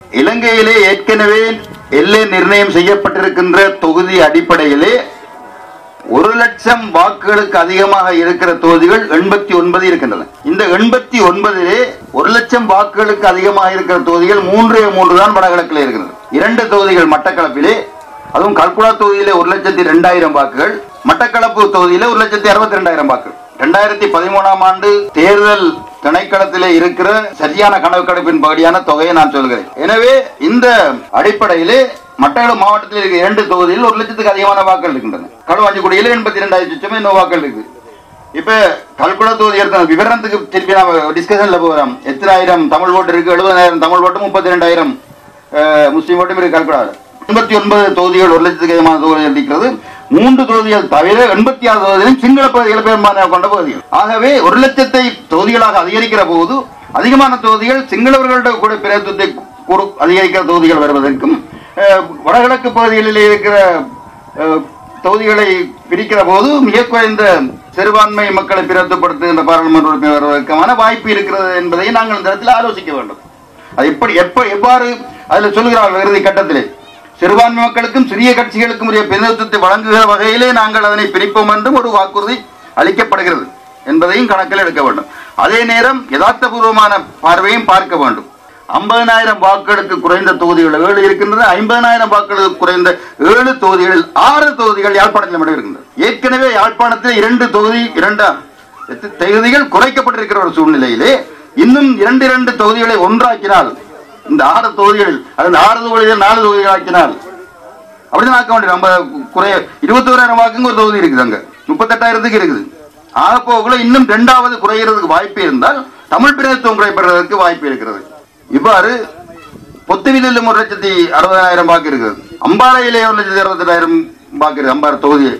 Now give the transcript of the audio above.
இலங்கையிலே ஏற்கனவே எல்லை நிர்ணயம் செய்யப்பட்டிருக்கின்ற தொகுதி அடிப்படையிலே 1,00,000 வாக்குகளுக்கு அதிகமாக இருக்கிற தொகுதிகள் 89 இருக்கின்றன. இந்த 89 1,00,000 வாக்குகளுக்கு அதிகமாக இருக்கிற தொகுதிகள் 3 தான் வடகிழக்கில் இருக்கிறது. 2 தொகுதிகள் மட்டக்களப்பிலே, அதுவும் கல்குடா தொகுதியிலே 1,02,000 வாக்குகள், மட்டக்களப்பு தொகுதியிலே 1,62,000 வாக்குகள். 2013ஆம் ஆண்டு தேர்தல் திணைக்களத்திலே இருக்கிற சரியான கணக்கெடுப்பின் பகுதியான தொகையை நான் சொல்கிறேன். எனவே இந்த அடிப்படையிலே மட்டக்களப்பு மாவட்டத்தில் இருக்கிற 2 தொகுதியில் 1,00,000க்கு அதிகமான வாக்குகள் இருக்கின்றன. களுவாஞ்சிக்குடியில 82,000 வாக்குகள் இருக்கு. இப்ப கல்குடா தொகுதி எடுத்த விவரத்துக்கு திருப்பி நாம டிஸ்கஷன்ல போகிறோம். எத்தனை ஆயிரம் தமிழ் ஓட்டு இருக்கு? 70,000 தமிழ் ஓட்டு, 32,000 முஸ்லீம் ஓட்டும் இருக்கு கல்குடாவில். 89 தொகுதிகள் 1,00,000க்கு அதிகமான தொகுதிகள் இருக்கிறது. 3 தொகுதிகள் தவிர 86 தொகுதிகளும் சிங்கள பகுதிகளை பெரும்பான்மை கொண்ட பகுதிகள். ஆகவே 1,00,000 தொகுதிகளாக அதிகரிக்கிற போது அதிகமான தொகுதிகள் சிங்களவர்களோட கூட பிரதித்துவத்தை அதிகரிக்கிற தொகுதிகள் வருவதற்கும், வடகிழக்கு பகுதிகளில் இருக்கிற தொகுதிகளை பிரிக்கிற போது மிக குறைந்த சிறுபான்மை மக்களை பிரதித்துவப்படுத்துகின்ற பாராளுமன்ற உறுப்பினர் வருவதற்கான வாய்ப்பு இருக்கிறது என்பதை நாங்கள் இந்த இடத்தில் ஆலோசிக்க வேண்டும். அது எவ்வாறு அதில் சொல்கிறார்கள் இறுதி கட்டத்திலே சிறுபான்மை மக்களுக்கும் சிறிய கட்சிகளுக்கும் உரிய பிரதிநிதித்துவத்தை வழங்குகிற வகையிலே நாங்கள் அதனை பிரிப்போம் என்றும் ஒரு வாக்குறுதி அளிக்கப்படுகிறது என்பதையும் கணக்கில் எடுக்க வேண்டும். அதே நேரம் யதார்த்தபூர்வமான பார்வையும் பார்க்க வேண்டும். 50,000 வாக்குகளுக்கு குறைந்த தொகுதிகள் 7 இருக்கின்றன. 50,000 வாக்குகளுக்கு குறைந்த 7 தொகுதிகளில் 6 தொகுதிகள் யாழ்ப்பாணத்தில் மட்டும் இருக்கின்றன. ஏற்கனவே யாழ்ப்பாணத்தில் 2 தொகுதிகள் குறைக்கப்பட்டிருக்கிற ஒரு சூழ்நிலையிலே இன்னும் 2 தொகுதிகளை ஒன்றாக்கினால், இந்த 6 தொகுதிகளில் 6 தொகுதிகள் 4 தொகுதிகள் ஆக்கினால் அப்படிதான் ஆக்க வேண்டிய. நம்ம குறைய 21,000 வாக்குங்க ஒரு தொகுதி இருக்குது, அங்க 38,000க்கு இருக்குது. ஆக போகல இன்னும் 2வது குறைகிறதுக்கு வாய்ப்பு இருந்தால் தமிழ் பிரதித்துவம் குறைபடுவதற்கு வாய்ப்பு இருக்கிறது. இவ்வாறு பொத்துவிலில் 1,60,000 வாக்கு இருக்கிறது. அம்பாறையிலே 1,68,000 வாக்கு இருக்கு. அம்பாறை தொகுதியை